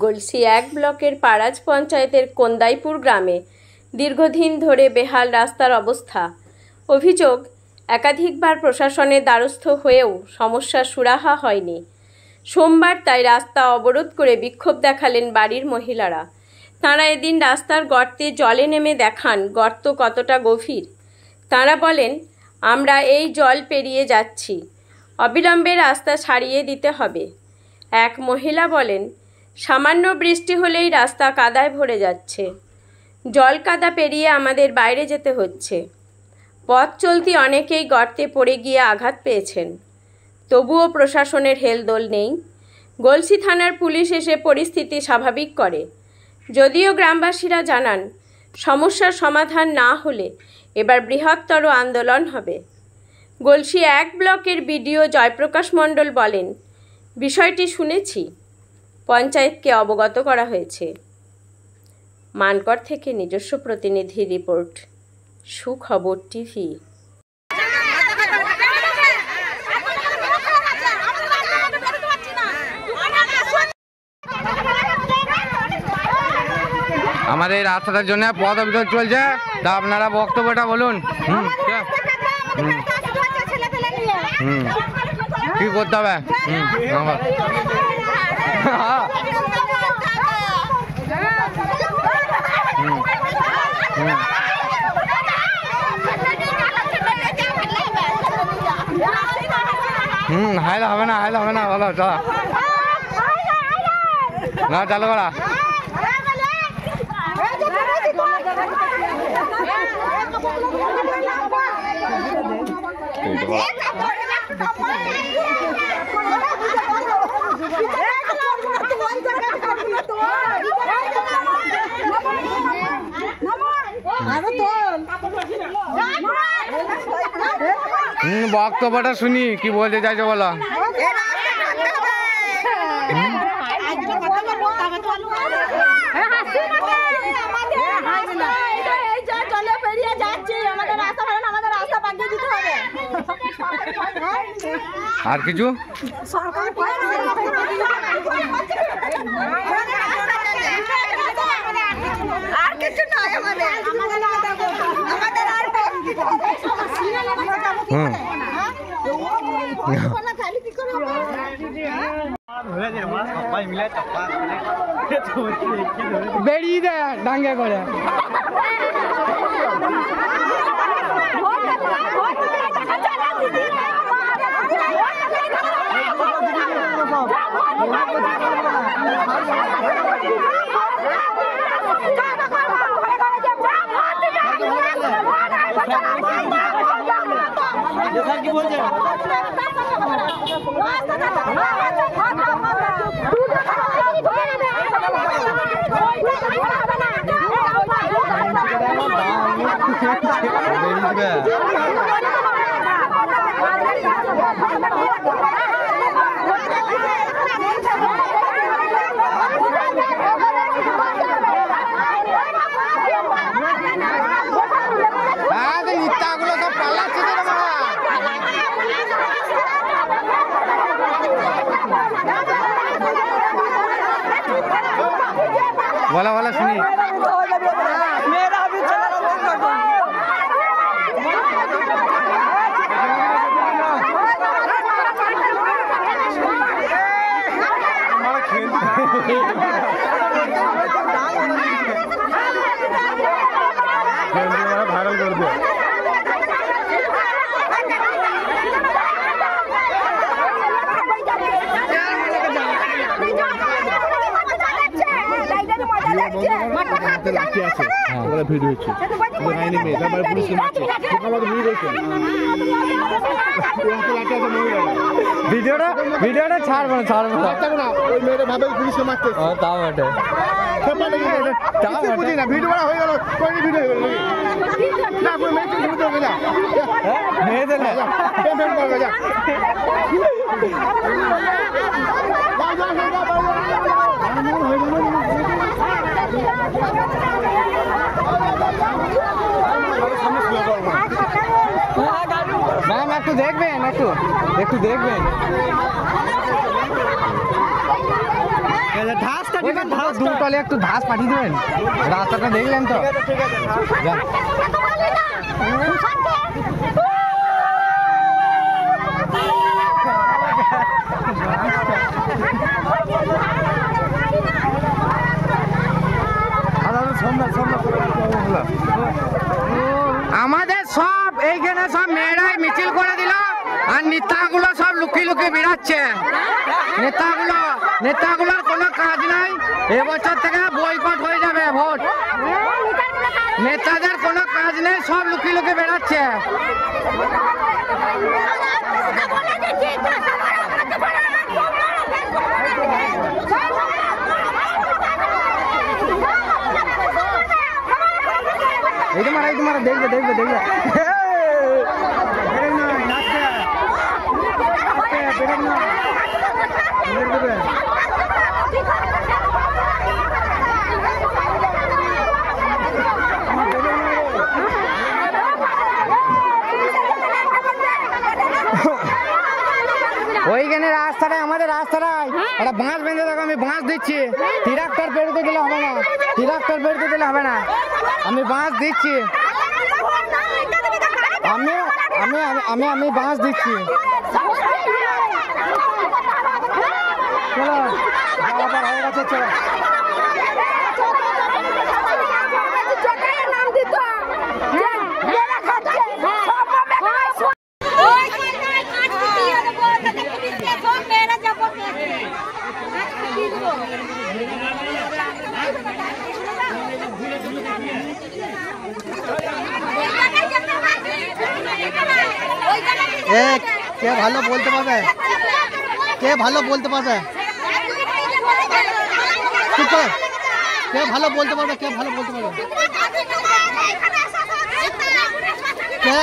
গলসি ১ ব্লকের পাড়াজ পঞ্চায়েতের কোন্দাইপুর গ্রামে দীর্ঘদিন ধরে বেহাল রাস্তার অবস্থা। অভিযোগ, একাধিকবার প্রশাসনের দ্বারস্থ হয়েও সমস্যার সুরাহা হয়নি। সোমবার তাই রাস্তা অবরোধ করে বিক্ষোভ দেখালেন বাড়ির মহিলারা। তাঁরা এদিন রাস্তার গর্তে জলে নেমে দেখান গর্ত কতটা গভীর। তাঁরা বলেন, আমরা এই জল পেরিয়ে যাচ্ছি, অবিলম্বে রাস্তা ছাড়িয়ে দিতে হবে। এক মহিলা বলেন, সামান্য বৃষ্টি হলেই রাস্তা কাদায় ভরে যাচ্ছে, জল কাদা পেরিয়ে আমাদের বাইরে যেতে হচ্ছে। পথ চলতি অনেকেই গর্তে পড়ে গিয়ে আঘাত পেয়েছেন। তবুও প্রশাসনের হেলদোল নেই। গলসি থানার পুলিশ এসে পরিস্থিতি স্বাভাবিক করে। যদিও গ্রামবাসীরা জানান, সমস্যার সমাধান না হলে এবার বৃহত্তর আন্দোলন হবে। গলসি ১ ব্লকের বিডিও জয়প্রকাশ মণ্ডল বলেন, বিষয়টি শুনেছি, পঞ্চায়েতকে অবগত করা হয়েছে। মানকড় থেকে নিজস্ব প্রতিনিধি রিপোর্ট, সুখবর টিভি। আমাদের এই রাস্তাটার জন্য পথ অবরোধ চলছে, তা আপনারা বক্তব্যটা বলুন। কি করতে হবে? হাইলে হবে না, হাইলে হবে না, ভালো চলা না, চালু করা। বক্তব্যটা শুনি, কি বলতে চাইছো বলো। আর কিছু বেরিয়ে দেয় ডাঙ্গে করে। কি বলছে? बोला बोला सुनी। मेरा भी वायरल कर दिया। ভিডিওটা ছাড়বো না, ছাড়বো না, ওই মেয়েটা ভাবে পুলিশকে মারতে। তাও বটে, ভিডিও হয়ে গেল, ভিডিও হয়ে গেল না, মেয়েদের না ম্যাম একটু দেখবেন, একটু দেখবেন। দুটোলে একটু ধাস পাঠিয়ে দেবেন, রাস্তাটা দেখলেন তো। আমাদের সব এইখানে সব মেয়েরাই মিছিল করে দিল, আর নেতাগুলো সব লুকিয়ে লুকিয়ে বেড়াচ্ছে। নেতাগুলোর কোনো কাজ নাই, এবছর থেকে বয়কট হয়ে যাবে ভোট। নেতাদের কোনো কাজ নেই, সব লুকিয়ে লুকিয়ে বেড়াচ্ছে। এই তোমার দেখবে ওইখানে রাস্তাটায়, আমাদের রাস্তাটায় একটা বাঁশ বেঁধে দেখো, আমি বাঁশ দিচ্ছি। ট্রাক্টর বেরোতে গেলে হবে না, আমি বাঁশ দিচ্ছি। আমি বাঁশ দিচ্ছি। চলো আবার হয়ে গেছে, চলো। কে ভালো বলতে পারবে? কে ভালো বলতে পারবে? কে